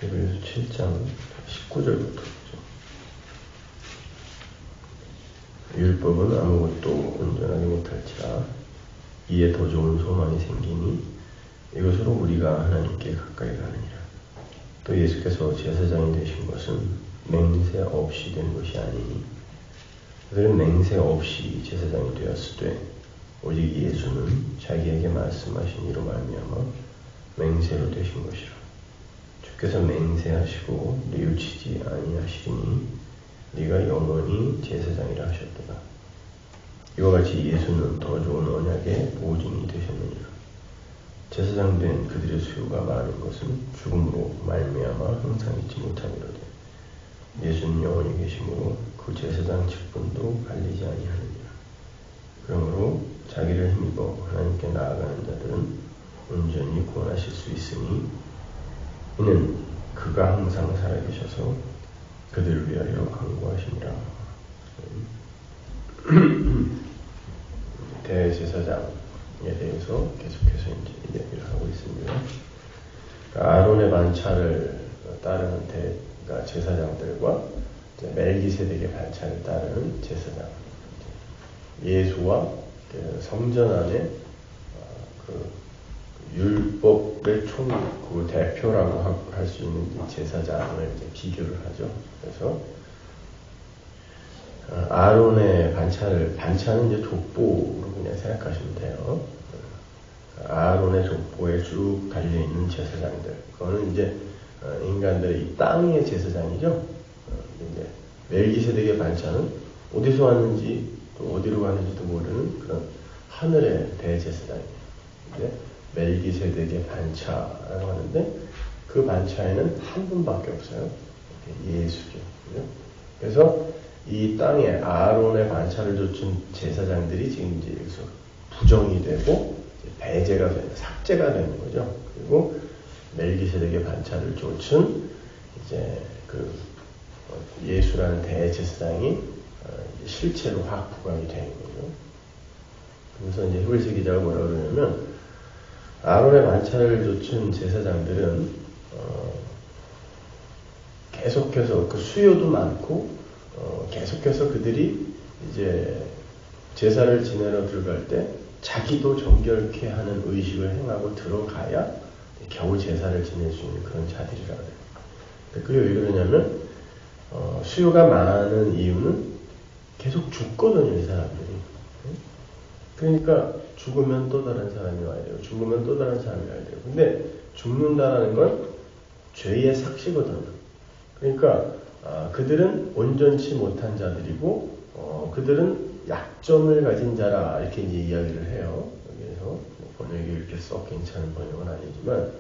히브리서 7장 19절부터 율법은 아무것도 온전하게 못할지라 이에 더 좋은 소망이 생기니 이것으로 우리가 하나님께 가까이 가느니라. 또 예수께서 제사장이 되신 것은 맹세 없이 된 것이 아니니 그들은 맹세 없이 제사장이 되었으되 오직 예수는 자기에게 말씀하신 이로 말미암아 맹세로 되신 것이라. 주께서 맹세하시고 뉘우치지 아니하시리니 네가 영원히 제사장이라 하셨도다. 이와 같이 예수는 더 좋은 언약의 보증이 되셨느니라. 제사장 된 그들의 수요가 많은 것은 죽음으로 말미암아 항상 잊지 못하니로되 예수는 영원히 계심으로 그 제사장 직분도 갈리지 아니하느니라. 그러므로 자기를 힘입어 하나님께 나아가는 자들은 온전히 구원하실 수 있으니 이는 그가 항상 살아계셔서 그들을 위하여 간구하시니라. 대제사장에 대해서 계속해서 이제 이야기를 하고 있습니다. 아론의 반차를 따르는 제사장들과 멜기세덱의 반차를 따르는 제사장, 예수와 성전 안에 그 율법의 그 대표라고 할 수 있는 제사장을 이제 비교를 하죠. 그래서 아론의 반차는 이제 족보로 그냥 생각하시면 돼요. 아론의 족보에 쭉 달려 있는 제사장들, 그거는 이제 인간들의 이 땅의 제사장이죠. 이제 멜기세덱의 반차는 어디서 왔는지 또 어디로 가는지도 모르는 그런 하늘의 대제사장이에요. 멜기세덱의 반차라고 하는데 그 반차에는 한 분밖에 없어요. 예수죠. 그래서 이 땅에 아론의 반차를 좇은 제사장들이 지금 이제 여기서 부정이 되고 배제가 되는, 삭제가 되는 거죠. 그리고 멜기세덱의 반차를 좇은 이제 그 예수라는 대제사장이 실체로 확 부각이 되는 거죠. 그래서 이제 히브리서 기자가 뭐라 그러냐면 아론의 반차를 좇은 제사장들은 계속해서 그 수요도 많고 계속해서 그들이 이제 제사를 지내러 들어갈 때 자기도 정결케 하는 의식을 행하고 들어가야 겨우 제사를 지낼 수 있는 그런 자들이라 그래요. 그게 왜 그러냐면 수요가 많은 이유는 계속 죽거든요, 이 사람들이. 그러니까 죽으면 또 다른 사람이 와야 돼요. 죽으면 또 다른 사람이 와야 돼요. 근데 죽는다라는 건 죄의 삭시거든요. 그러니까 그들은 온전치 못한 자들이고 그들은 약점을 가진 자라 이렇게 이제 이야기를 해요. 여기에서 번역이 이렇게 썩 괜찮은 번역은 아니지만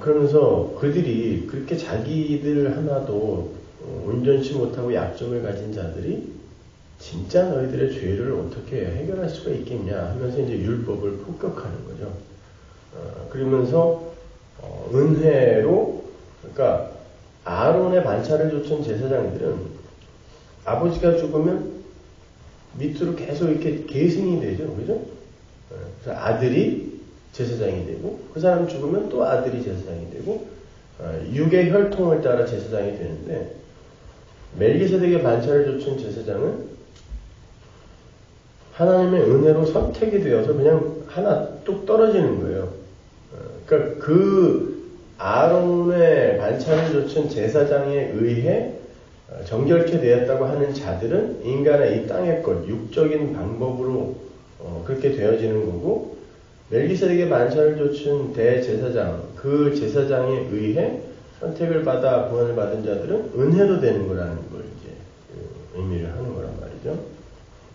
그러면서 그들이 그렇게 자기들 하나도 온전치 못하고 약점을 가진 자들이 진짜 너희들의 죄를 어떻게 해결할 수가 있겠냐 하면서 이제 율법을 폭격하는 거죠. 그러면서 은혜로, 그러니까 아론의 반차를 좇은 제사장들은 아버지가 죽으면 밑으로 계속 이렇게 계승이 되죠, 그죠? 그래서 아들이 제사장이 되고 그 사람 죽으면 또 아들이 제사장이 되고 육의 혈통을 따라 제사장이 되는데 멜기세덱의 반차를 좇은 제사장은 하나님의 은혜로 선택이 되어서 그냥 하나 뚝 떨어지는 거예요. 그러니까 그 아론의 반차를 좇은 제사장에 의해 정결케 되었다고 하는 자들은 인간의 이 땅의 것, 육적인 방법으로 그렇게 되어지는 거고, 멜기세덱의 반차를 좇은 대제사장, 그 제사장에 의해 선택을 받아 구원을 받은 자들은 은혜로 되는 거라는 걸 이제 의미를 하는 거란 말이죠.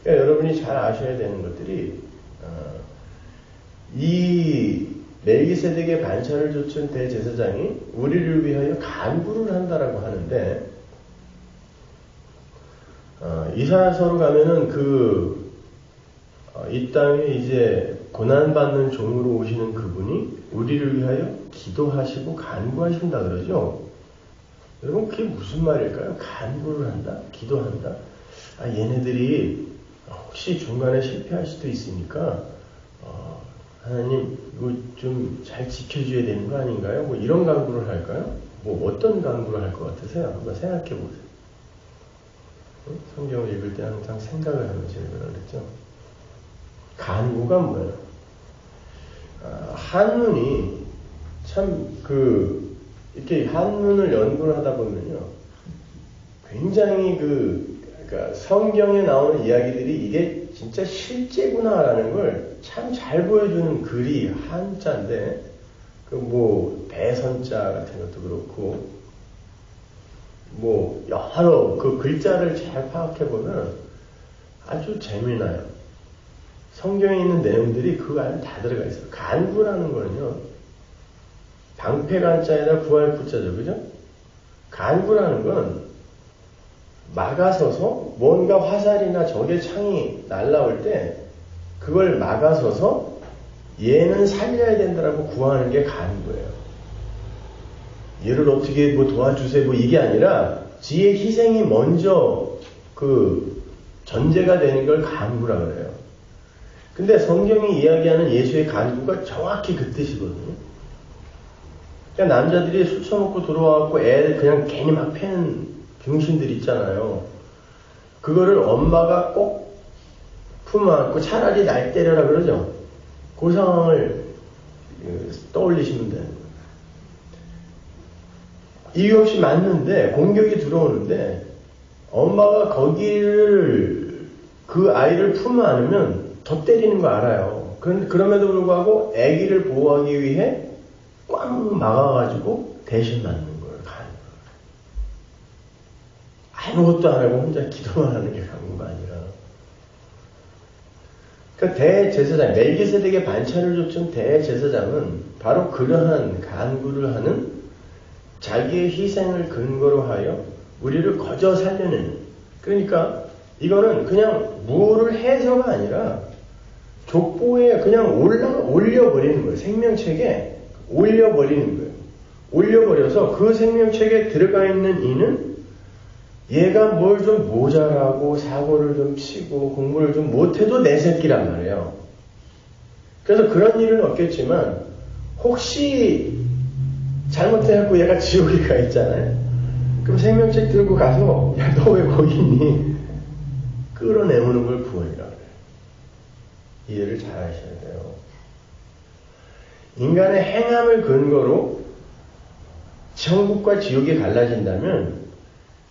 그러니까 여러분이 잘 아셔야 되는 것들이 이 멜기세덱의 반차를 좇은 대제사장이 우리를 위하여 간구를 한다라고 하는데 이사야서로 가면은 이 땅에 이제 고난받는 종으로 오시는 그분이 우리를 위하여 기도하시고 간구하신다 그러죠. 여러분 그게 무슨 말일까요? 간구를 한다? 기도한다? 얘네들이 혹시 중간에 실패할 수도 있으니까 하나님 이거 좀 잘 지켜줘야 되는 거 아닌가요? 뭐 이런 간구를 할까요? 뭐 어떤 간구를 할 것 같으세요? 한번 생각해 보세요. 성경을 읽을 때 항상 생각을 하면서 읽으라 그랬죠. 간구가 뭐예요? 한문이 참 이렇게 한문을 연구를 하다 보면요, 굉장히 그러니까 성경에 나오는 이야기들이 이게 진짜 실제구나라는 걸 참 잘 보여주는 글이 한자인데, 대선자 같은 것도 그렇고, 여러 그 글자를 잘 파악해보면 아주 재미나요. 성경에 있는 내용들이 그 안에 다 들어가 있어요. 간구라는 거는요, 방패간자에다 구할 구자죠, 그죠? 간구라는 건 막아서서 뭔가 화살이나 적의 창이 날라올 때 그걸 막아서서 얘는 살려야 된다라고 구하는 게 간구예요. 얘를 어떻게 도와주세요 이게 아니라 지의 희생이 먼저 전제가 되는 걸 간구라 그래요. 근데 성경이 이야기하는 예수의 간구가 정확히 그 뜻이거든요. 그러니까 남자들이 술 처먹고 들어와갖고 애를 그냥 괜히 막 패는 병신들 있잖아요. 그거를 엄마가 꼭 품어안고 차라리 날 때려라 그러죠. 그 상황을 떠올리시면 돼요. 이유 없이 맞는데 공격이 들어오는데 엄마가 거기를 그 아이를 품어 안으면 더 때리는 거 알아요. 그럼에도 불구하고 아기를 보호하기 위해 꽉 막아가지고 대신 맞는 거예요. 아무것도 안 하고 혼자 기도만 하는 게 간구가 아니라. 그러니까 대제사장, 멜기세덱의 반차를 줬던 대제사장은 바로 그러한 간구를 하는 자기의 희생을 근거로 하여 우리를 거저 살려내는. 그러니까 이거는 그냥 무를 해서가 아니라 족보에 그냥 올려버리는 거예요. 생명책에 올려버리는 거예요. 올려버려서 그 생명책에 들어가 있는 이는 얘가 뭘 좀 모자라고 사고를 좀 치고 공부를 좀 못해도 내 새끼란 말이에요. 그래서 그런 일은 없겠지만 혹시 잘못해갖고 얘가 지옥에 가 있잖아요. 그럼 생명책 들고 가서 야, 너 왜 거기 있니? 끌어내오는 걸 구원이라 그래요. 이해를 잘 하셔야 돼요. 인간의 행함을 근거로 천국과 지옥이 갈라진다면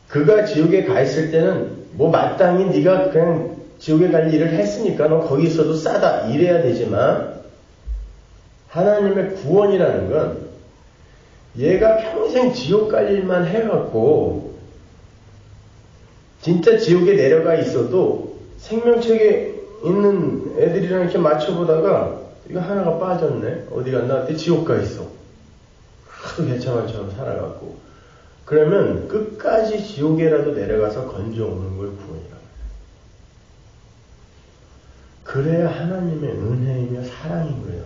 그가 지옥에 가 있을 때는 마땅히 네가 그냥 지옥에 갈 일을 했으니까 너 거기 있어도 싸다 이래야 되지만 하나님의 구원이라는 건 얘가 평생 지옥 갈 일만 해갖고 진짜 지옥에 내려가 있어도 생명책에 있는 애들이랑 이렇게 맞춰보다가 이거 하나가 빠졌네. 어디 갔나? 그때 지옥 가 있어. 하도 개차반처럼 살아갖고. 그러면 끝까지 지옥에라도 내려가서 건져오는 걸 구원이라고 해요. 그래야 하나님의 은혜이며 사랑인 거예요.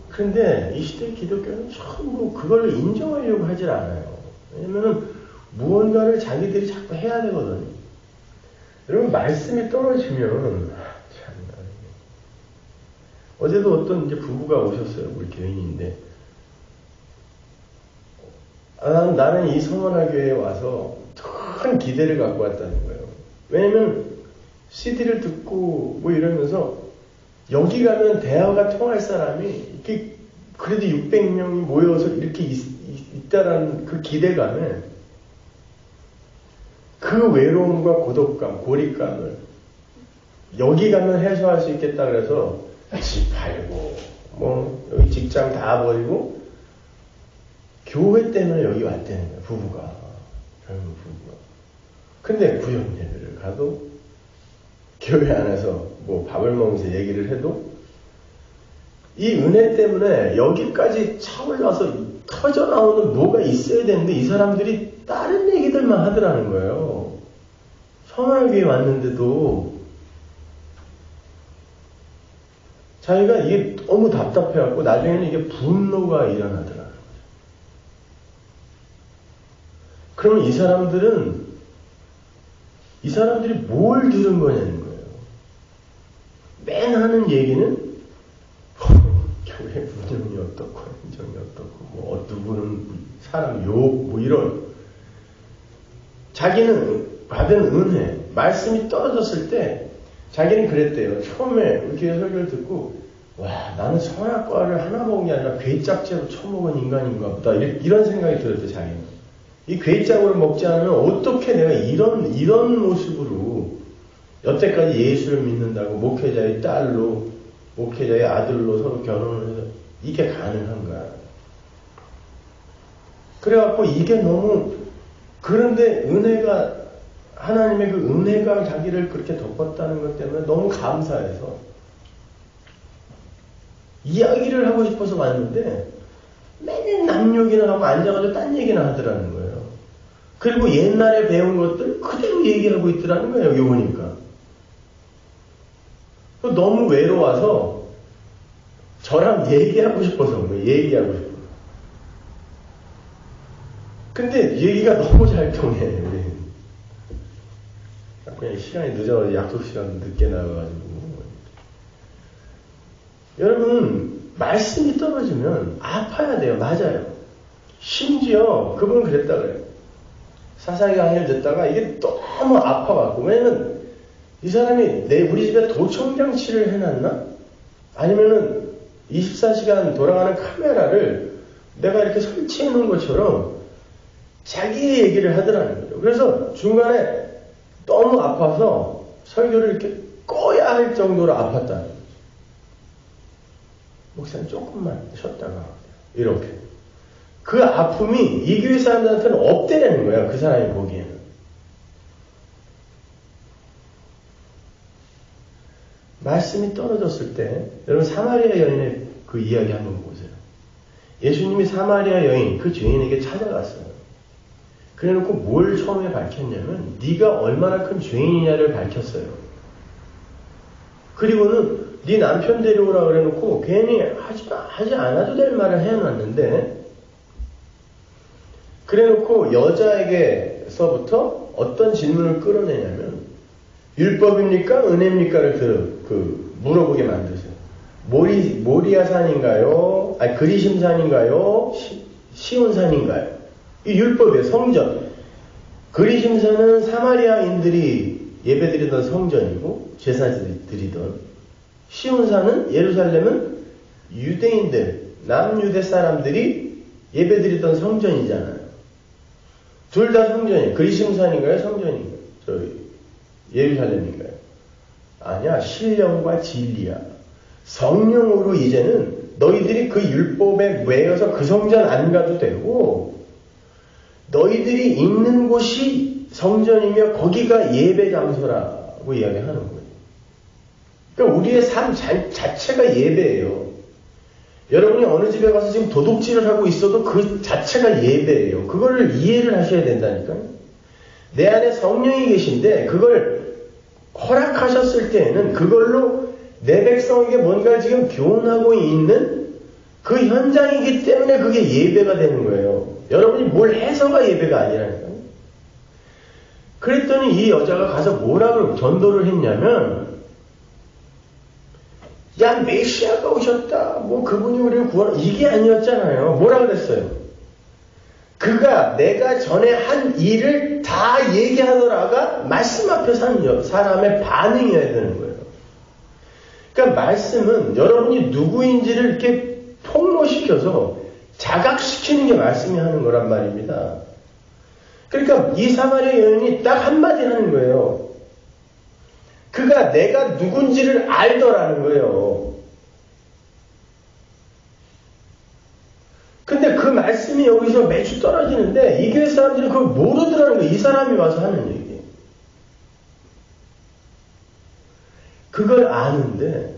그런데 이 시대 기독교는 전부 그걸 인정하려고 하질 않아요. 왜냐면은 무언가를 자기들이 자꾸 해야 되거든요. 여러분 말씀이 떨어지면 참나. 어제도 어떤 이제 부부가 오셨어요. 우리 교인인데 나는 이 성원학교에 와서 큰 기대를 갖고 왔다는 거예요. 왜냐면 CD를 듣고 이러면서 여기 가면 대화가 통할 사람이 이렇게 그래도 600명이 모여서 이렇게 있다라는 그 기대감에 그 외로움과 고독감, 고립감을 여기 가면 해소할 수 있겠다 그래서 집 팔고 여기 직장 다 버리고 교회 때문에 여기 왔다는 거예요. 부부가. 젊은 부부가. 근데 구역 예배를 가도 교회 안에서 밥을 먹으면서 얘기를 해도 이 은혜 때문에 여기까지 차올라서 터져나오는 뭐가 있어야 되는데 이 사람들이 다른 얘기들만 하더라는 거예요. 성화교회에 왔는데도 자기가 이게 너무 답답해갖고 나중에는 이게 분노가 일어나더라는 거죠. 그러면 이 사람들이 뭘 들은 거냐는 거예요. 맨 하는 얘기는 교회 운영이 어떻고 행정이 어떻고 뭐 누구는 사람 욕 뭐 이런 자기는 받은 은혜 말씀이 떨어졌을 때 자기는 그랬대요. 처음에 교회 설교를 듣고 와 나는 선악과를 하나 먹은 게 아니라 괴짝제로 처먹은 인간인가 보다 이런 생각이 들었대 자기는. 이 괴짝으로 먹지 않으면 어떻게 내가 이런 모습으로 여태까지 예수를 믿는다고 목회자의 딸로 목회자의 아들로 서로 결혼을 해서 이게 가능한가. 그래갖고 이게 너무 그런데 은혜가 하나님의 그 은혜가 자기를 그렇게 덮었다는 것 때문에 너무 감사해서 이야기를 하고 싶어서 왔는데 맨날 남 얘기나 하고 앉아가지고 딴 얘기나 하더라는 거예요. 그리고 옛날에 배운 것들 그대로 얘기하고 있더라는 거예요. 여기 오니까. 너무 외로워서 저랑 얘기하고 싶어서 온 거예요. 얘기하고 싶어서. 근데 얘기가 너무 잘 통해. 우리. 그냥 시간이 늦어서 약속 시간 늦게 나와가지고. 여러분 말씀이 떨어지면 아파야 돼요. 맞아요. 심지어 그분은 그랬다 그래요. 사사기 강의를 듣다가 이게 너무 아파갖고 왜냐면 이 사람이 우리 집에 도청장치를 해놨나? 아니면은 24시간 돌아가는 카메라를 내가 이렇게 설치해 놓은 것처럼 자기의 얘기를 하더라는 거죠. 그래서 중간에 너무 아파서 설교를 이렇게 꺼야 할 정도로 아팠다는 거죠. 목사님 조금만 쉬었다가 이렇게. 그 아픔이 이 교회 사람들한테는 없대라는 거예요. 그 사람이 보기에는. 말씀이 떨어졌을 때 여러분 사마리아 여인의 그 이야기 한번 보세요. 예수님이 사마리아 여인 그 죄인에게 찾아갔어요. 그래놓고 뭘 처음에 밝혔냐면 네가 얼마나 큰 죄인이냐를 밝혔어요. 그리고는 네 남편 데려오라 그래놓고 괜히 하지 않아도 될 말을 해놨는데 그래놓고 여자에게서부터 어떤 질문을 끌어내냐면 율법입니까? 은혜입니까를 물어보게 만드세요. 모리아산인가요? 아니 그리심산인가요? 시온산인가요? 이 율법이에요. 성전. 그리심산은 사마리아인들이 예배드리던 성전이고 제사드리던 시온산은 예루살렘은 유대인들 남유대 사람들이 예배드리던 성전이잖아요. 둘 다 성전이에요. 그리심산인가요? 성전인가요? 예루살렘인가요? 아니야. 신령과 진리야. 성령으로 이제는 너희들이 그 율법에 매여서 그 성전 안 가도 되고 너희들이 있는 곳이 성전이며 거기가 예배 장소라고 이야기하는 거예요. 그러니까 우리의 삶 자체가 예배예요. 여러분이 어느 집에 가서 지금 도둑질을 하고 있어도 그 자체가 예배예요. 그거를 이해를 하셔야 된다니까요. 내 안에 성령이 계신데 그걸 허락하셨을 때에는 그걸로 내 백성에게 뭔가 지금 교훈하고 있는 그 현장이기 때문에 그게 예배가 되는 거예요. 여러분이 뭘 해서가 예배가 아니라니까요. 그랬더니 이 여자가 가서 뭐라고 전도를 했냐면 야 메시아가 오셨다. 뭐 그분이 우리를 구원 이게 아니었잖아요. 뭐라 그랬어요? 그가 내가 전에 한 일을 다 얘기하더라가 말씀 앞에 산 사람의 반응이어야 되는 거예요. 그러니까 말씀은 여러분이 누구인지를 이렇게 폭로시켜서 자각시키는 게 말씀이 하는 거란 말입니다. 그러니까 이 사마리아 여인이 딱 한마디 하는 거예요. 그가 내가 누군지를 알더라는 거예요. 근데 그 말씀이 여기서 매주 떨어지는데 이 교회 사람들이 그걸 모르더라는 거예요. 이 사람이 와서 하는 얘기. 그걸 아는데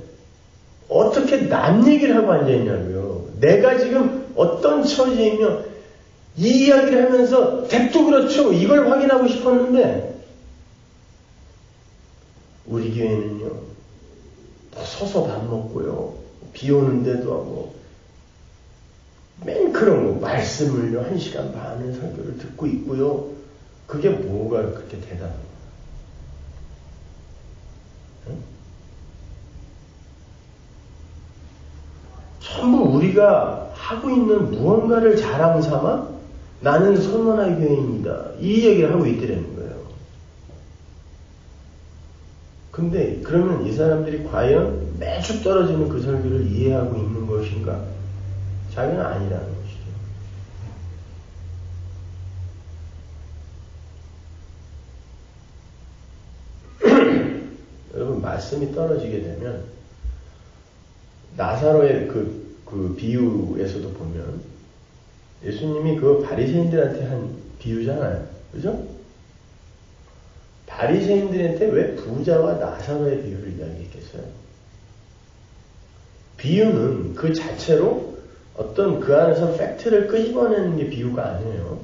어떻게 남 얘기를 하고 앉아있냐고요. 내가 지금 어떤 처지이며 이 이야기를 하면서 댁도 그렇죠. 이걸 확인하고 싶었는데 우리 교회는요. 서서 밥 먹고요. 비 오는데도 하고 맨 그런 거 말씀을요. 1시간 반을 설교를 듣고 있고요. 그게 뭐가 그렇게 대단한 거예요? 응? 전부 우리가 하고 있는 무언가를 자랑 삼아 나는 선언의 교회입니다. 이 얘기를 하고 있더라는 거예요. 근데 그러면 이 사람들이 과연 매주 떨어지는 그 설교를 이해하고 있는 것인가? 자기는 아니라는 것이죠. 여러분, 말씀이 떨어지게 되면 나사로의 그 비유에서도 보면 예수님이 그 바리새인들한테 한 비유잖아요. 그죠? 바리새인들한테 왜 부자와 나사로의 비유를 이야기했겠어요? 비유는 그 자체로 어떤 그 안에서 팩트를 끄집어내는 게 비유가 아니에요.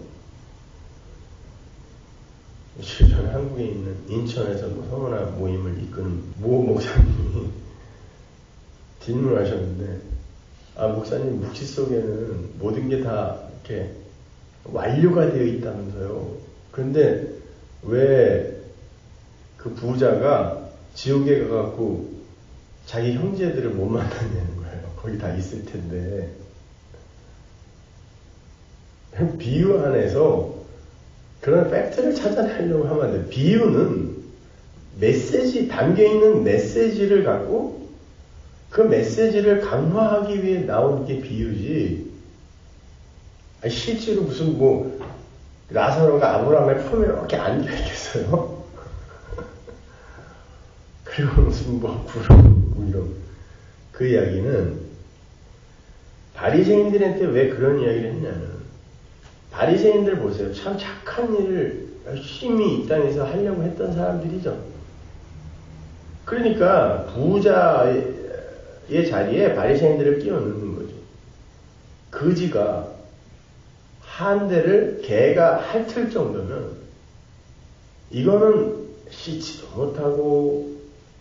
며칠 전에 한국에 있는 인천에서 성원화 모임을 이끄는 모 목사님이 질문을 하셨는데, 목사님, 묵시 속에는 모든 게 다 이렇게 완료가 되어 있다면서요. 그런데 왜 그 부자가 지옥에 가갖고 자기 형제들을 못 만났냐는 거예요. 거기 다 있을 텐데. 비유 안에서 그런 팩트를 찾아내려고 하면 안 돼. 비유는 담겨있는 메시지를 갖고 그 메시지를 강화하기 위해 나온 게 비유지. 실제로 무슨 나사로가 아브라함의 품에 이렇게 앉아있겠어요? 그리고 무슨 구름 이런 그 이야기는 바리새인들한테 왜 그런 이야기를 했냐면, 바리새인들 보세요. 참 착한 일을 열심히 이 땅에서 하려고 했던 사람들이죠. 그러니까 부자의 자리에 바리새인들을 끼워 넣는 거죠. 거지가 한 대를 개가 핥을 정도면 이거는 씻지도 못하고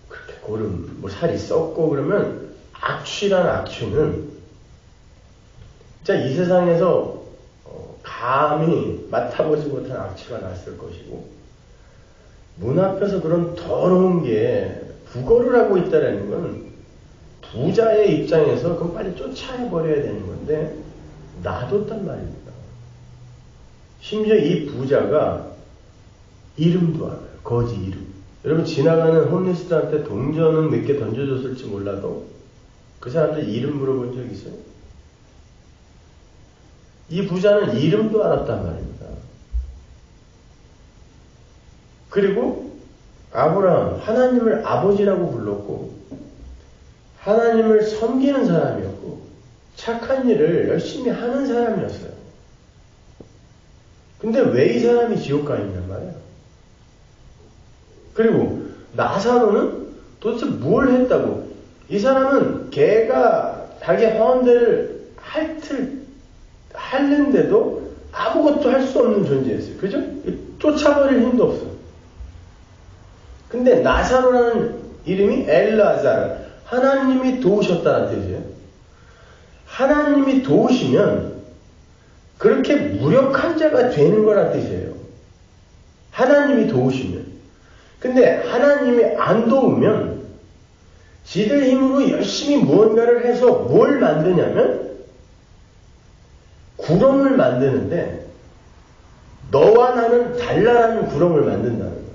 그렇게 고름 살이 썩고 그러면 악취란 악취는 진짜 이 세상에서 감히 맡아보지 못한 악취가 났을 것이고, 문 앞에서 그런 더러운 게 부거를 하고 있다는 건 부자의 입장에서 그건 빨리 쫓아내버려야 되는 건데 놔뒀단 말입니다. 심지어 이 부자가 이름도 알아요. 거지 이름. 여러분, 지나가는 홈리스트한테 동전은 몇 개 던져줬을지 몰라도 그 사람들 이름 물어본 적 있어요? 이 부자는 이름도 알았단 말입니다. 그리고 아브라함, 하나님을 아버지라고 불렀고 하나님을 섬기는 사람이었고 착한 일을 열심히 하는 사람이었어요. 근데 왜 이 사람이 지옥 가 있냔 말이에요. 그리고 나사로는 도대체 뭘 했다고? 이 사람은 개가 자기 허언대를 핥는데도 아무것도 할 수 없는 존재였어요. 그죠? 쫓아버릴 힘도 없어. 근데 나사로라는 이름이 엘라자르, 하나님이 도우셨다는 뜻이에요. 하나님이 도우시면 그렇게 무력한 자가 되는 거란 뜻이에요. 하나님이 도우시면. 근데 하나님이 안 도우면 지들 힘으로 열심히 무언가를 해서 뭘 만드냐면 구렁을 만드는데 너와 나는 달라라는 구렁을 만든다는 거예요.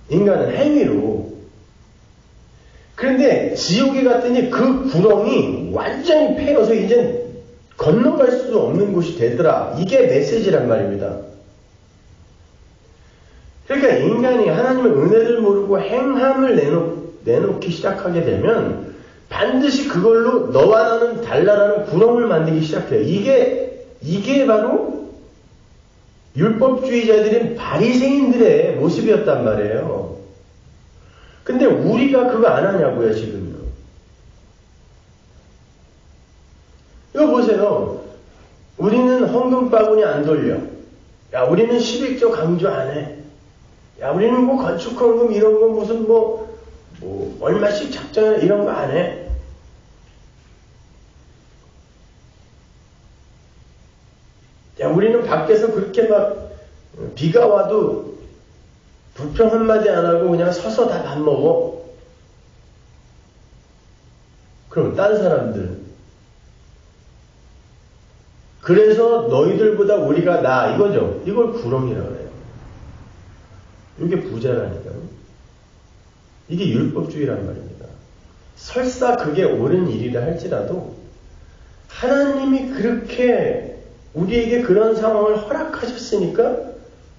인간은 행위로. 그런데 지옥에 갔더니 그 구렁이 완전히 패여서 이제 건너갈 수 없는 곳이 되더라. 이게 메시지란 말입니다. 그러니까 인간이 하나님의 은혜를 모르고 행함을 내놓기 시작하게 되면 반드시 그걸로 너와 나는 달라라는 구렁을 만들기 시작해요. 이게 바로 율법주의자들인 바리새인들의 모습이었단 말이에요. 근데 우리가 그거 안 하냐고요, 지금요. 이거 보세요. 우리는 헌금 바구니 안 돌려. 야, 우리는 11조 강조 안 해. 야, 우리는 건축 헌금 이런 거 무슨 얼마씩 작정해 이런 거 안 해. 야, 우리는 밖에서 그렇게 막 비가 와도 불평 한마디 안 하고 그냥 서서 다 밥 먹어. 그럼 딴 사람들은 그래서 너희들보다 우리가 나 이거죠. 이걸 구렁이라고 해요. 이게 부자라니까요. 이게 율법주의란 말입니다. 설사 그게 옳은 일이라 할지라도 하나님이 그렇게 우리에게 그런 상황을 허락하셨으니까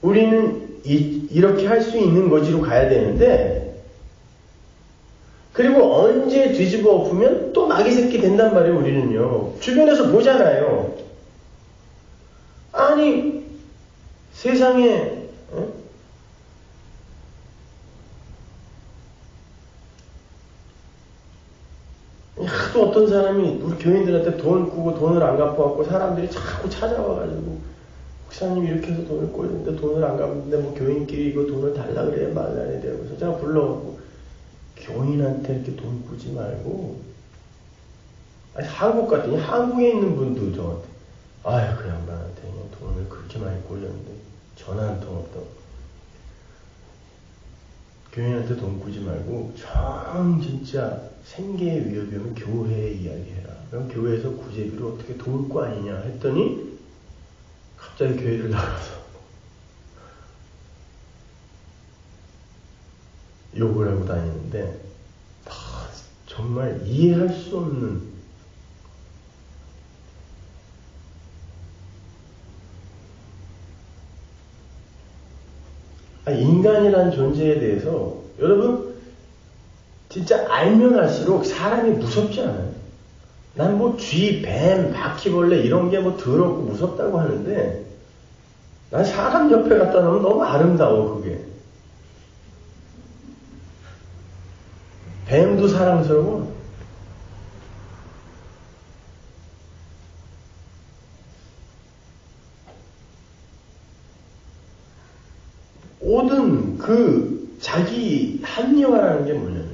우리는 이렇게 할 수 있는 거지로 가야 되는데, 그리고 언제 뒤집어 엎으면 또 마귀 새끼 된단 말이에요. 우리는요. 주변에서 보잖아요. 아니 세상에 하도 어떤 사람이 우리 교인들한테 돈 꾸고 돈을 안 갚아갖고 사람들이 자꾸 찾아와가지고 목사님 이렇게 해서 돈을 꿔는데 돈을 안 갚는데 뭐 교인끼리 이거 돈을 달라 그래야 말라 해야 돼요. 그래서 제가 불러갖고 교인한테 이렇게 돈 꾸지 말고, 아니 한국 같더니 한국에 있는 분도 저한테 아유 그 양반한테 그냥 돈을 그렇게 많이 꼴렸는데 전화 한 통 없다고. 교인한테 돈 꾸지 말고 정 진짜 생계의 위협이 오면 교회에 이야기해라. 그럼 교회에서 구제비로 어떻게 도울 거 아니냐 했더니 갑자기 교회를 나가서 욕을 하고 다니는데 정말 이해할 수 없는, 인간이라는 존재에 대해서 여러분 진짜 알면 알수록 사람이 무섭지 않아요? 난 뭐 쥐, 뱀, 바퀴벌레 이런 게 뭐 더럽고 무섭다고 하는데 난 사람 옆에 갖다 놓으면 너무 아름다워. 그게 뱀도 사랑스러워. 모든 그 자기 합리화라는 게 뭐냐면요,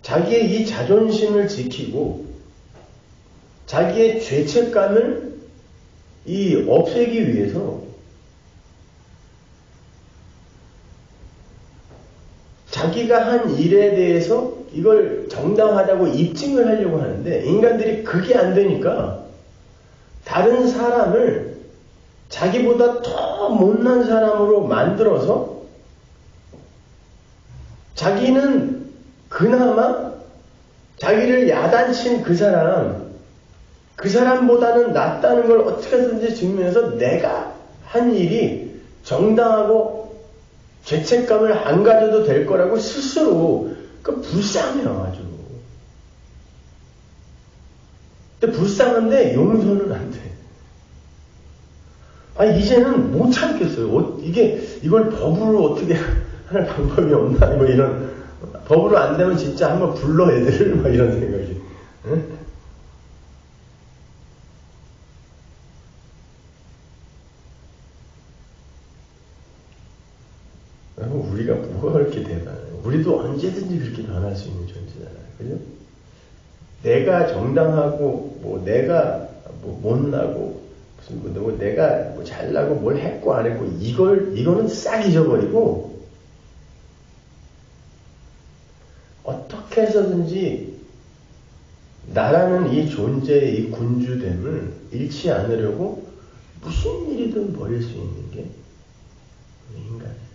자기의 이 자존심을 지키고 자기의 죄책감을 없애기 위해서 자기가 한 일에 대해서 이걸 정당하다고 입증을 하려고 하는데, 인간들이 그게 안 되니까 다른 사람을 자기보다 더 못난 사람으로 만들어서 자기는 그나마 자기를 야단친 그 사람보다는 낫다는 걸 어떻게든지 증명해서 내가 한 일이 정당하고 죄책감을 안 가져도 될 거라고 스스로 불쌍해요. 아주. 근데 불쌍한데 용서는 안 돼. 이제는 못 참겠어요. 이걸 법으로 어떻게 하는 방법이 없나? 뭐 이런, 법으로 안 되면 진짜 한번 불러 애들을, 막 이런 생각이. 응? 우리가 뭐가 그렇게 대단해요? 우리도 언제든지 그렇게 변할 수 있는 존재잖아요. 그죠? 내가 정당하고, 내가 못나고, 내가 잘나고 뭘 했고 안 했고 이거는 싹 잊어버리고 어떻게 해서든지 나라는 이 존재의 이 군주됨을 잃지 않으려고 무슨 일이든 버릴 수 있는 게 인간이에요.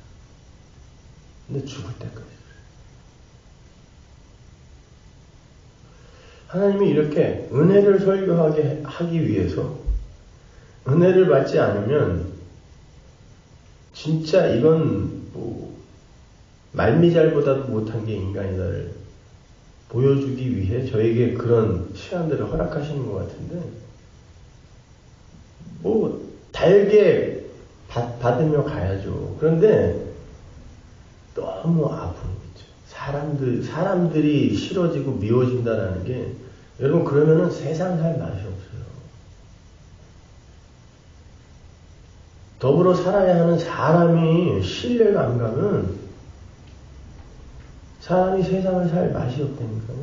근데 죽을 때까지. 하나님이 이렇게 은혜를 설교하게 하기 위해서 은혜를 받지 않으면 진짜 이건 말미잘보다도 못한 게 인간이다를 보여주기 위해 저에게 그런 시간들을 허락하시는 것 같은데, 달게 받으며 가야죠. 그런데 너무 아픈 거죠. 사람들이 싫어지고 미워진다라는 게, 여러분 그러면은 세상 살 맛이 없어요. 더불어 살아야 하는 사람이 신뢰가 안 가면 사람이 세상을 살 맛이 없다니까요.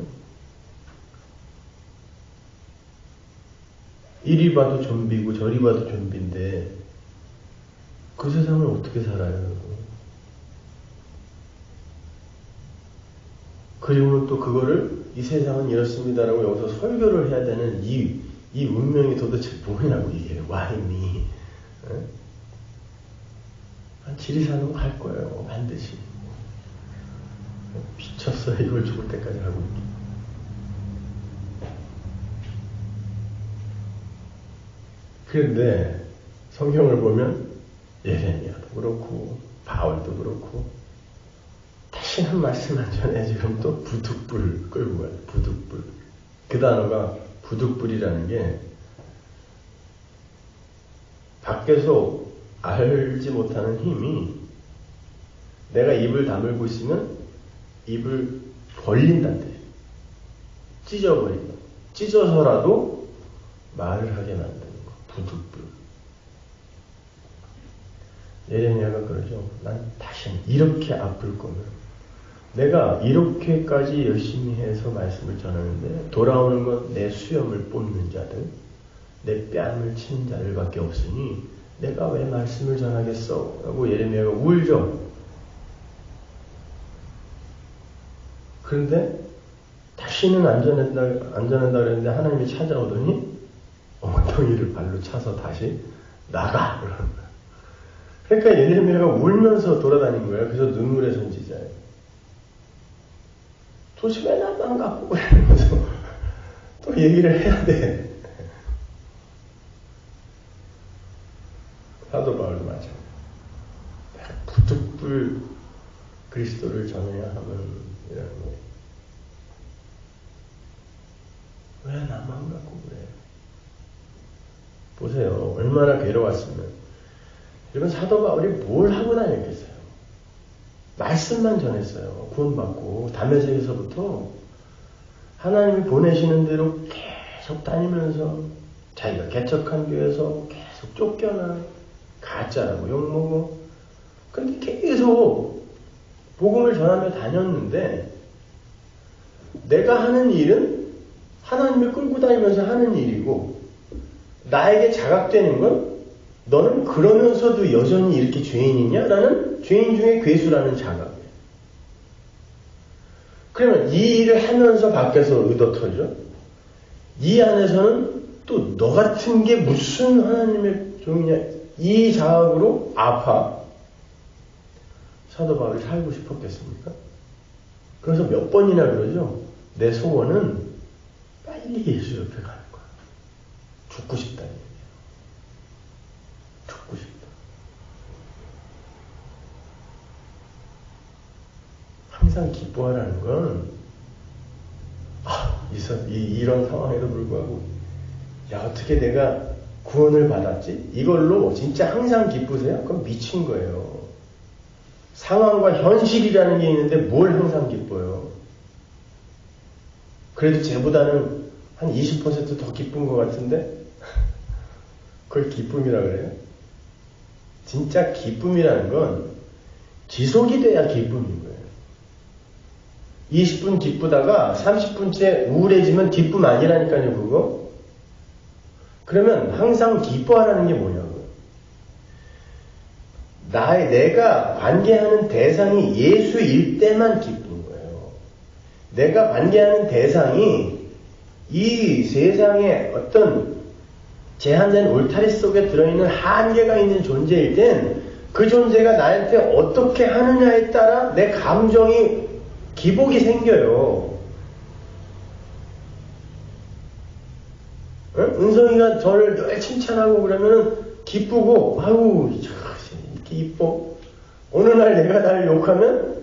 이리 봐도 좀비고 저리 봐도 좀비인데 그 세상을 어떻게 살아요? 그리고는 또 그거를 이 세상은 이렇습니다라고 여기서 설교를 해야 되는 이 운명이 도대체 뭐냐고, 이게. 와인이. 지리산으로 갈 거예요. 반드시. 미쳤어요. 이걸 죽을 때까지 하고 있기. 그런데 성경을 보면 예레미야도 그렇고 바울도 그렇고 다시는 말씀 안 전해 지금 또 부득불 끌고 가요. 부득불. 그 단어가 부득불이라는 게 밖에서 알지 못하는 힘이 내가 입을 다물고 있으면 입을 벌린다는 뜻이에요. 찢어버린다. 찢어서라도 말을 하게 만드는 거. 부득불. 예레미야가 그러죠. 난 다시는 이렇게 아플 거면 내가 이렇게까지 열심히 해서 말씀을 전하는데 돌아오는 건 내 수염을 뽑는 자들, 내 뺨을 치는 자들밖에 없으니 내가 왜 말씀을 전하겠어? 라고 예레미야가 울죠. 그런데 다시는 안 전한다 그랬는데 하나님이 찾아오더니 엉덩이를 발로 차서 다시 나가! 그러는 거예요. 그러니까 예레미야가 울면서 돌아다닌 거예요. 그래서 눈물의 선지자예요. 도대체 왜 나만 갖고 그러면서 또 얘기를 해야 돼. 사도 바울도 마찬가지예요. 부득불 그리스도를 전해야 하면 이라는 거예요. 왜 나만 갖고 그래? 보세요. 얼마나 괴로웠으면. 여러분 사도 바울이 뭘 하고 다녔겠어요? 말씀만 전했어요. 구원받고 담에색에서부터 하나님이 보내시는 대로 계속 다니면서 자기가 개척한 교회에서 계속 쫓겨나 가짜라고 욕먹고 근데 계속 복음을 전하며 다녔는데 내가 하는 일은 하나님을 끌고 다니면서 하는 일이고 나에게 자각되는 건 너는 그러면서도 여전히 이렇게 죄인이냐? 라는 죄인 중에 괴수라는 자각이에요. 그러면 이 일을 하면서 밖에서 의도 터져? 이 안에서는 또 너 같은 게 무슨 하나님의 종이냐? 이 자각으로 아파. 사도 바울이 살고 싶었겠습니까? 그래서 몇 번이나 그러죠. 내 소원은 빨리 예수 옆에 가는 거야. 죽고 싶다는 얘기예요. 죽고 싶다. 항상 기뻐하라는 건 이런 상황에도 불구하고 야 어떻게 내가 구원을 받았지? 이걸로 진짜 항상 기쁘세요? 그럼 미친 거예요. 상황과 현실이라는 게 있는데 뭘 항상 기뻐요? 그래도 쟤보다는 한 20% 더 기쁜 것 같은데? 그걸 기쁨이라 그래요? 진짜 기쁨이라는 건 지속이 돼야 기쁨인 거예요. 20분 기쁘다가 30분째 우울해지면 기쁨 아니라니까요, 그거? 그러면 항상 기뻐하라는 게 뭐냐고요? 내가 관계하는 대상이 예수일 때만 기쁜 거예요. 내가 관계하는 대상이 이 세상의 어떤 제한된 울타리 속에 들어있는 한계가 있는 존재일 땐 그 존재가 나한테 어떻게 하느냐에 따라 내 감정이 기복이 생겨요. 은성이가 저를 늘 칭찬하고 그러면 기쁘고 아유 이렇게 이뻐. 어느 날 내가 나를 욕하면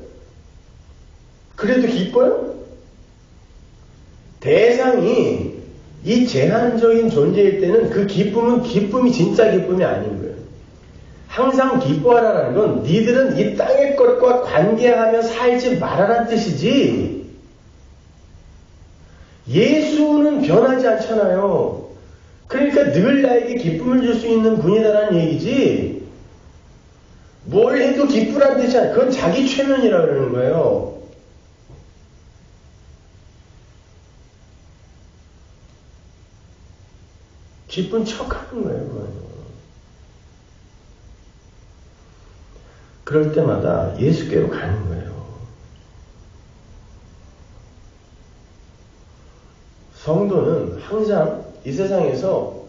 그래도 기뻐요? 대상이 이 제한적인 존재일 때는 그 기쁨은 기쁨이 진짜 기쁨이 아닌 거예요. 항상 기뻐하라는 건 니들은 이 땅의 것과 관계하며 살지 말아란 뜻이지 예수는 변하지 않잖아요. 그러니까 늘 나에게 기쁨을 줄 수 있는 분이다라는 얘기지 뭘 해도 기쁘란 뜻이 아니야. 그건 자기 최면이라 그러는 거예요. 기쁜 척 하는 거예요, 그거는. 그럴 때마다 예수께로 가는 거예요. 성도는 항상 이 세상에서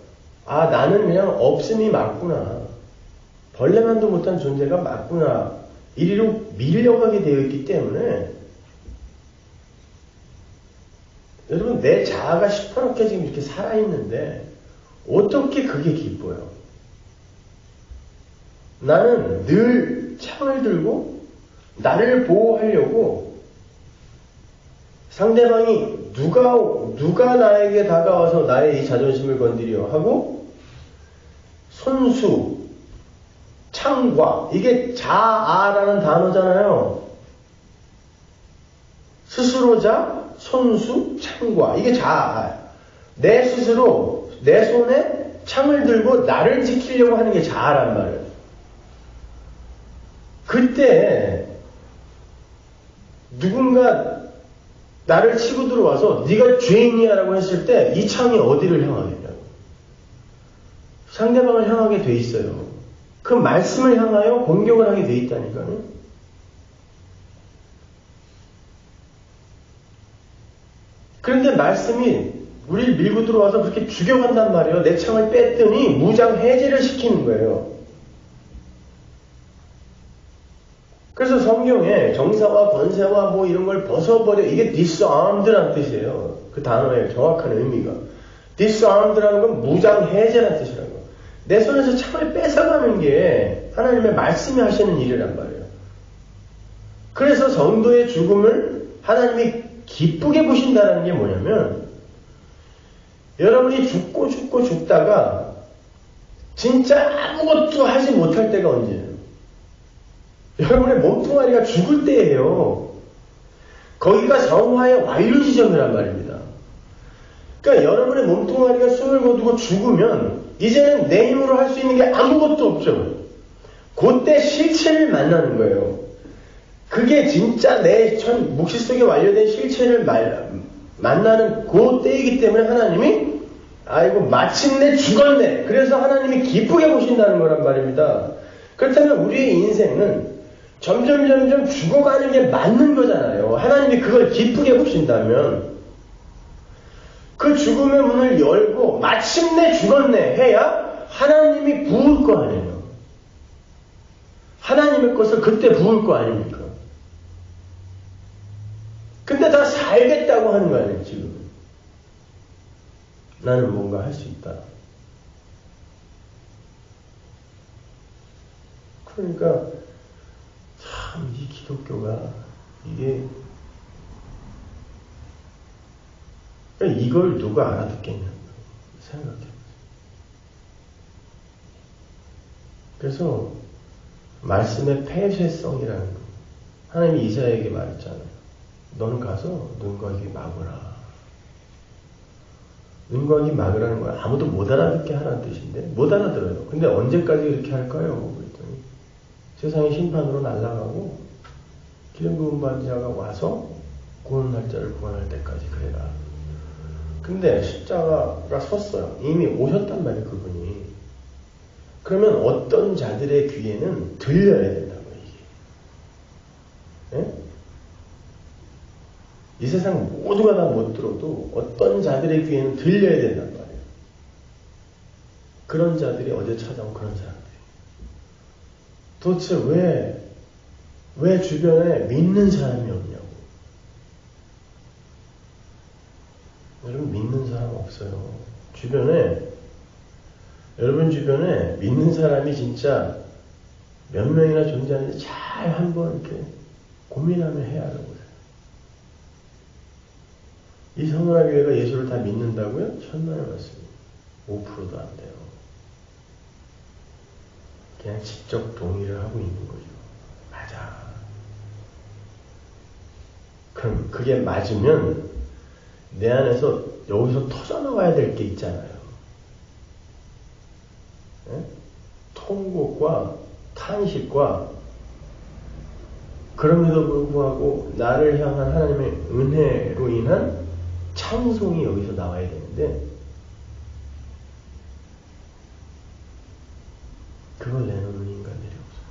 나는 그냥 없음이 맞구나. 벌레만도 못한 존재가 맞구나. 이리로 밀려가게 되어 있기 때문에 여러분 내 자아가 시퍼렇게 지금 이렇게 살아있는데 어떻게 그게 기뻐요? 나는 늘 창을 들고 나를 보호하려고 상대방이 누가 나에게 다가와서 나의 이 자존심을 건드려 하고 손수, 창과 이게 자아라는 단어잖아요. 스스로자, 손수, 창과 이게 자아. 내 스스로 내 손에 창을 들고 나를 지키려고 하는 게 자아란 말이에요. 그때 누군가 나를 치고 들어와서 네가 죄인이야 라고 했을 때 이 창이 어디를 향하겠냐고. 상대방을 향하게 돼 있어요. 그 말씀을 향하여 공격을 하게 돼 있다니까요. 그런데 말씀이 우리를 밀고 들어와서 그렇게 죽여간단 말이에요. 내 창을 뺐더니 무장 해제를 시키는 거예요. 그래서 성경에 정사와 권세와 뭐 이런 걸 벗어버려. 이게 disarmed라는 뜻이에요. 그 단어의 정확한 의미가. disarmed라는 건 무장 해제라는 뜻이라는 거. 내 손에서 창을 뺏어가는 게 하나님의 말씀이 하시는 일이란 말이에요. 그래서 성도의 죽음을 하나님이 기쁘게 보신다는 게 뭐냐면 여러분이 죽다가 진짜 아무것도 하지 못할 때가 언제예요? 여러분의 몸뚱아리가 죽을 때예요. 거기가 성화의 완료 지점이란 말입니다. 그러니까 여러분의 몸뚱아리가 숨을 거두고 죽으면 이제는 내 힘으로 할 수 있는 게 아무것도 없죠. 그때 실체를 만나는 거예요. 그게 진짜 내 묵시 속에 완료된 실체를 만나는 그 때이기 때문에 하나님이 아이고 마침내 죽었네. 그래서 하나님이 기쁘게 보신다는 거란 말입니다. 그렇다면 우리의 인생은 점점 죽어가는 게 맞는 거잖아요. 하나님이 그걸 기쁘게 보신다면 그 죽음의 문을 열고 마침내 죽었네 해야 하나님이 부을 거 아니에요. 하나님의 것을 그때 부을 거 아닙니까? 근데 다 살겠다고 하는 거 아니에요, 지금. 나는 뭔가 할 수 있다. 그러니까 참 이 기독교가 이게 이걸 누가 알아듣겠냐고 생각해보세요. 그래서 말씀의 폐쇄성이라는 거. 하나님이 이사야에게 말했잖아요. 너는 가서 눈과 귀 막으라. 눈과 귀 막으라는 건 아무도 못 알아듣게 하라는 뜻인데 못 알아들어요. 근데 언제까지 이렇게 할까요? 그랬더니 세상의 심판으로 날아가고 기름 부음 받은 자가 와서 구원할 자를 구원할 때까지 그래라. 근데 십자가가 섰어요. 이미 오셨단 말이에요, 그분이. 그러면 어떤 자들의 귀에는 들려야 된다고, 이게. 예? 이 세상 모두가 다 못 들어도 어떤 자들의 귀에는 들려야 된단 말이에요. 그런 자들이 어제 찾아온 그런 사람들이. 도대체 왜 주변에 믿는 사람이 없냐고. 여러분 믿는 사람 없어요. 여러분 주변에 믿는 사람이 진짜 몇 명이나 존재하는지 잘 한번 이렇게 고민하면 해야 하는 거예요. 이 성문화 교회가 예수를 다 믿는다고요? 천만에 맞습니다. 5%도 안 돼요. 그냥 직접 동의를 하고 있는 거죠. 맞아. 그럼 그게 맞으면 내 안에서 여기서 터져나와야 될 게 있잖아요. 네? 통곡과 탄식과 그럼에도 불구하고 나를 향한 하나님의 은혜로 인한 찬송이 여기서 나와야 되는데 그걸 내놓는 인간들이 없어요.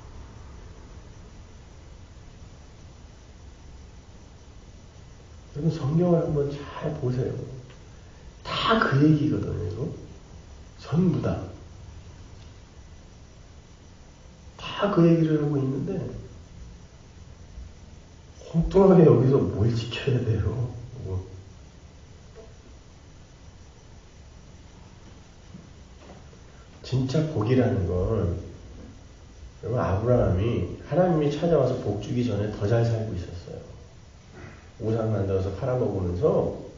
여러분 성경을 한번 잘 보세요. 다 다 그 얘기거든요, 이거. 전부 다. 다 그 얘기를 하고 있는데, 엉뚱하게 여기서 뭘 지켜야 돼요? 뭐. 진짜 복이라는 건, 여러분, 아브라함이 하나님이 찾아와서 복 주기 전에 더 잘 살고 있었어요. 우상 만들어서 팔아먹으면서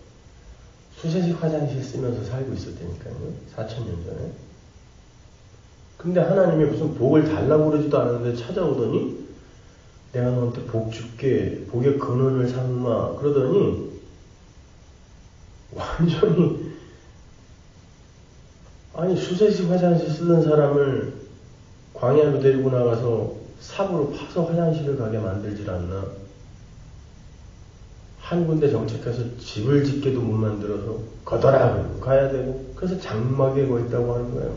수세식 화장실 쓰면서 살고 있었다니까요. 4,000년 전에. 근데 하나님이 무슨 복을 달라고 그러지도 않았는데 찾아오더니 내가 너한테 복 줄게, 복의 근원을 삼아 그러더니 완전히 아니 수세식 화장실 쓰던 사람을 광야로 데리고 나가서 삽으로 파서 화장실을 가게 만들질 않나. 한 군데 정착해서 집을 짓게도 못 만들어서 거더라 가야 되고 그래서 장막에 거 있다고 하는 거예요.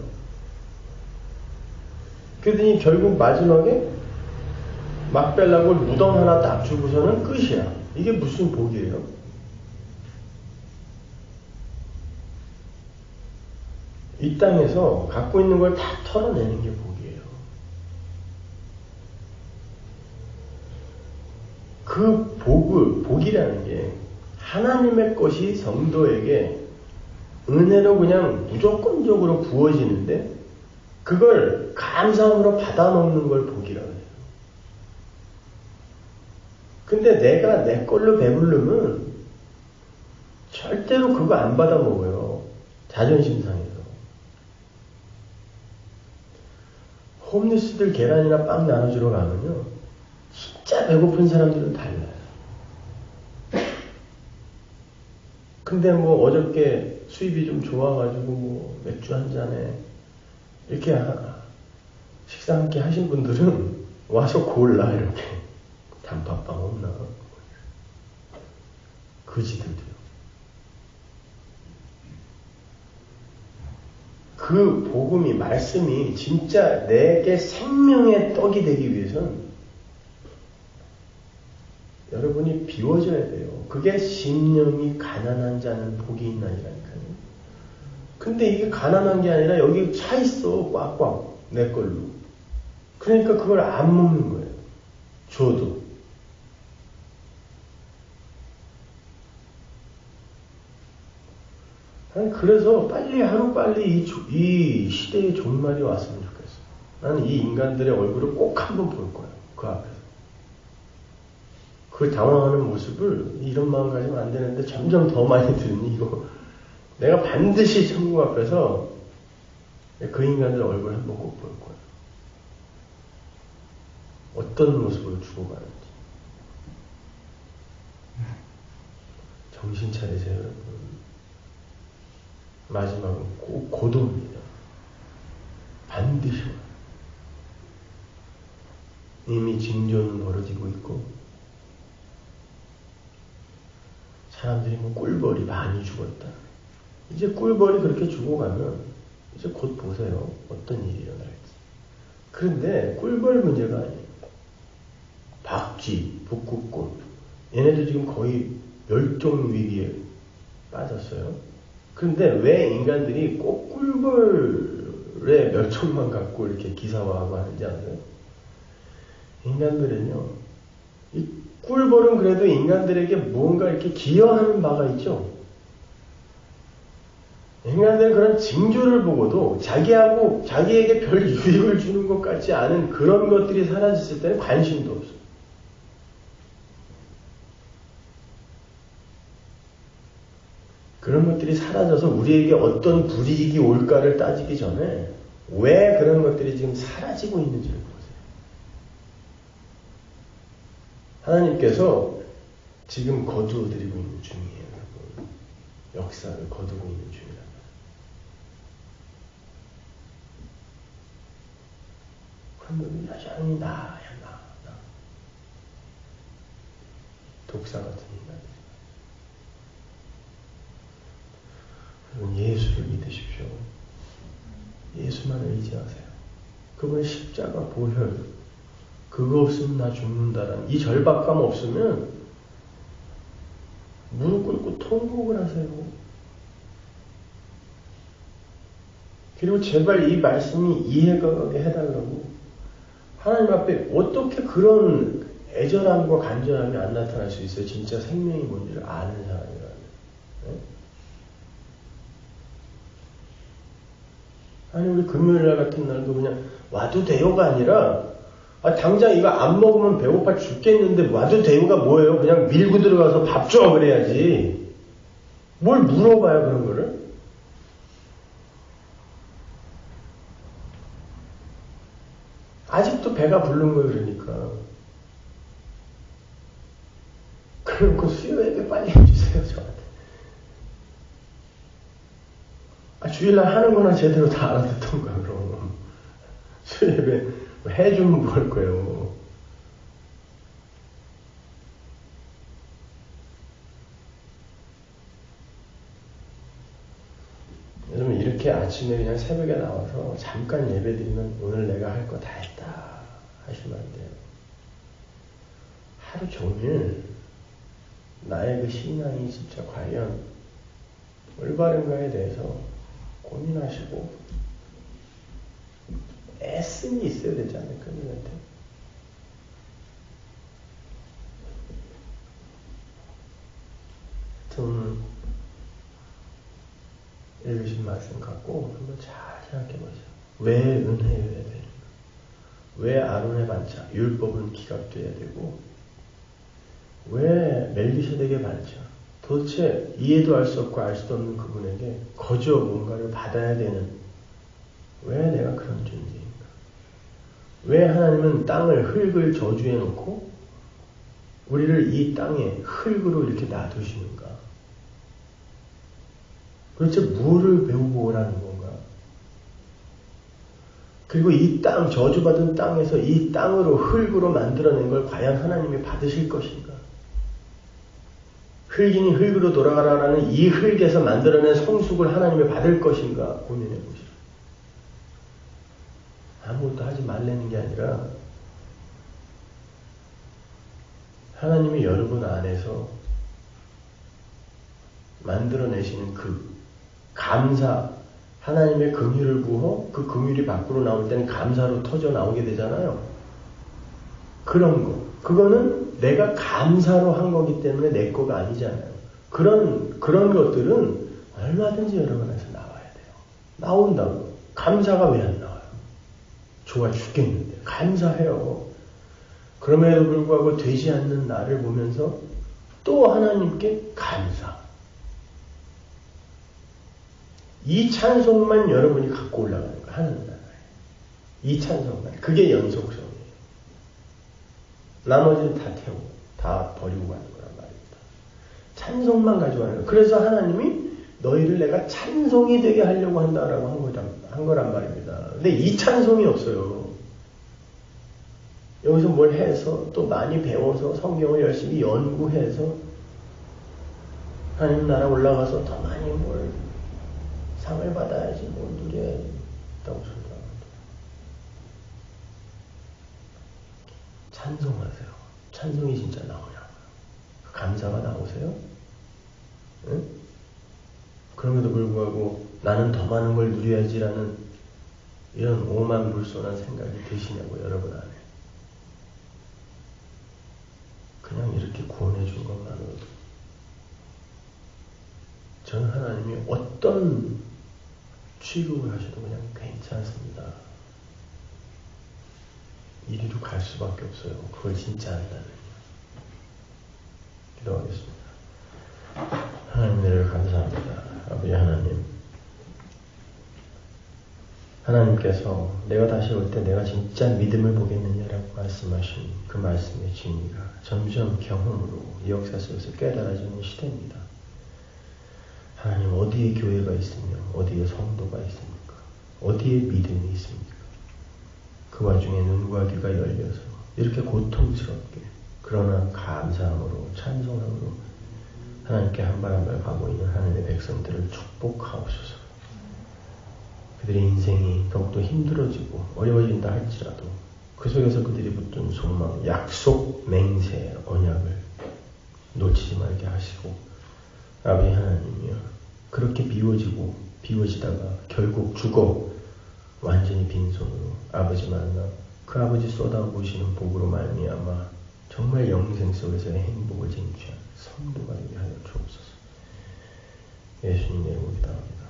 그러더니 결국 마지막에 막벨락을 무덤 하나 딱 주고서는 끝이야. 이게 무슨 복이에요? 이 땅에서 갖고 있는 걸 다 털어내는 게 복이에요. 그 복이라는 게 하나님의 것이 성도에게 은혜로 그냥 무조건적으로 부어지는데 그걸 감사함으로 받아먹는 걸 복이라고 해요. 근데 내가 내 걸로 배부르면 절대로 그거 안 받아먹어요. 자존심 상해서. 홈리스들 계란이나 빵 나눠주러 가면요. 진짜 배고픈 사람들은 달라요. 근데 뭐 어저께 수입이 좀 좋아가지고 뭐 맥주 한 잔에 이렇게 식사 함께 하신 분들은 와서 골라 이렇게. 단팥빵 없나? 그지들도요. 그 복음이, 말씀이 진짜 내게 생명의 떡이 되기 위해선 여러분이 비워져야 돼요. 그게 심령이 가난한 자는 복이 있나니라니까요. 근데 이게 가난한 게 아니라 여기 차 있어. 꽉꽉. 내 걸로. 그러니까 그걸 안 먹는 거예요. 줘도. 나는 그래서 빨리 하루빨리 이 시대의 종말이 왔으면 좋겠어. 나는 이 인간들의 얼굴을 꼭 한번 볼 거야. 그 앞에서. 그 당황하는 모습을 이런 마음 가지면 안 되는데 점점 더 많이 들으니 이거 내가 반드시 천국 앞에서 그 인간들 얼굴 한번 꼭 볼 거야. 어떤 모습으로 죽어가는지. 정신 차리세요, 여러분. 마지막은 꼭 고도입니다. 반드시 와요. 이미 징조는 벌어지고 있고 사람들이 뭐 꿀벌이 많이 죽었다. 이제 꿀벌이 그렇게 죽어가면 이제 곧 보세요. 어떤 일이 일어날지. 그런데 꿀벌 문제가 아니에요. 박쥐, 북극곰 얘네들 지금 거의 멸종 위기에 빠졌어요. 그런데 왜 인간들이 꼭 꿀벌의 멸종만 갖고 이렇게 기사화하고 하는지 아세요? 인간들은요, 이 꿀벌은 그래도 인간들에게 무언가 이렇게 기여하는 바가 있죠. 인간들은 그런 징조를 보고도 자기에게 별 유익을 주는 것 같지 않은 그런 것들이 사라졌을 때는 관심도 없어요. 그런 것들이 사라져서 우리에게 어떤 불이익이 올까를 따지기 전에 왜 그런 것들이 지금 사라지고 있는지를 보세요. 하나님께서 지금 거두어드리고 있는 중이에요. 여러분. 역사를 거두고 있는 중이란 말이에요. 그러면 여전히 나야 나. 독사 같은 인간이죠. 여러분 예수를 믿으십시오. 예수만을 의지하세요. 그분의 십자가 보혈 그거 없으면 나 죽는다라는 이 절박감 없으면 무릎 꿇고 통곡을 하세요. 그리고 제발 이 말씀이 이해가 가게 해달라고. 하나님 앞에 어떻게 그런 애절함과 간절함이 안 나타날 수 있어요? 진짜 생명이 뭔지를 아는 사람이라면. 네? 아니 우리 금요일날 같은 날도 그냥 와도 돼요가 아니라 당장 이거 안 먹으면 배고파 죽겠는데 와도 돼요가 뭐예요? 그냥 밀고 들어가서 밥 줘 그래야지. 뭘 물어봐요 그런 거를? 아직도 배가 부른 거예요 그러니까. 그러니까 수요 예배 빨리 해주세요 저한테. 주일날 하는 거나 제대로 다 알아듣던가 그럼. 수요 예배 해주면 뭐 할 거예요. 여러분 이렇게 아침에 그냥 새벽에 나와서 잠깐 예배드리면 오늘 내가 할 거 다 했다 하시면 안 돼요. 하루 종일 나의 그 신앙이 진짜 과연 올바른가에 대해서 고민하시고 애씀이 있어야 되지 않을까 우리한테. 좀 읽으신 말씀 갖고 한번 잘 생각해 보세요. 왜 은혜여야 되는가? 왜 아론의 반차 율법은 기각돼야 되고 왜 멜기세덱의 반차 도대체 이해도 할 수 없고 알 수도 없는 그분에게 거저 뭔가를 받아야 되는 왜 내가 그런 존재인가? 왜 하나님은 땅을 흙을 저주해 놓고 우리를 이 땅에 흙으로 이렇게 놔두시는가? 도대체 뭐를 배우고 오라는 건가? 그리고 이 땅, 저주받은 땅에서 이 땅으로 흙으로 만들어낸 걸 과연 하나님이 받으실 것인가? 흙이니 흙으로 돌아가라라는 이 흙에서 만들어낸 성숙을 하나님이 받을 것인가? 고민해 보시죠. 아무것도 하지 말라는 게 아니라 하나님이 여러분 안에서 만들어내시는 그 감사, 하나님의 긍휼을 부어 그 긍휼이 밖으로 나올 때는 감사로 터져 나오게 되잖아요. 그런 거. 그거는 내가 감사로 한 거기 때문에 내 거가 아니잖아요. 그런 것들은 얼마든지 여러분에서 나와야 돼요. 나온다고. 감사가 왜 안 나와요? 좋아 죽겠는데. 감사해요. 그럼에도 불구하고 되지 않는 나를 보면서 또 하나님께 감사. 이 찬송만 여러분이 갖고 올라가는 거예요. 하는 나라에. 이 찬송만. 그게 연속성이에요. 나머지는 다 태우고 다 버리고 가는 거란 말입니다. 찬송만 가져가는 거예요. 그래서 하나님이 너희를 내가 찬송이 되게 하려고 한다라고 한 거란 말입니다. 근데 이 찬송이 없어요. 여기서 뭘 해서 또 많이 배워서 성경을 열심히 연구해서 하나님 나라 올라가서 더 많이 뭘 상을 받아야지, 뭘 누려야지 있다고 생각합니다. 찬송하세요. 찬송이 진짜 나오냐고요. 감사가 나오세요? 응? 그럼에도 불구하고 나는 더 많은 걸 누려야지라는 이런 오만불손한 생각이 드시냐고 여러분 안에. 그냥 이렇게 구원해 준 것만으로도 저는 하나님이 어떤 취급을 하셔도 그냥 괜찮습니다. 이리로 갈 수밖에 없어요. 그걸 진짜 한다면. 기도하겠습니다. 하나님 은혜를 감사합니다. 아버지 하나님. 하나님께서 내가 다시 올 때 내가 진짜 믿음을 보겠느냐라고 말씀하신 그 말씀의 진리가 점점 경험으로 이 역사 속에서 깨달아지는 시대입니다. 하나님 어디에 교회가 있으며 어디에 성도가 있습니까? 어디에 믿음이 있습니까? 그 와중에 눈과 귀가 열려서 이렇게 고통스럽게 그러나 감사함으로 찬송함으로 하나님께 한 발 한 발 가고 있는 하나님의 백성들을 축복하옵소서. 그들의 인생이 더욱더 힘들어지고 어려워진다 할지라도 그 속에서 그들이 붙든 소망, 약속, 맹세, 언약을 놓치지 말게 하시고 아버지 하나님이여 그렇게 미워지고 비워지다가 결국 죽어 완전히 빈손으로 아버지 만나 그 아버지 쏟아부으시는 복으로 말미암아 정말 영생 속에서의 행복을 쟁취한 성도가 되게 하여 주옵소서. 예수님의 이름으로 기도합니다.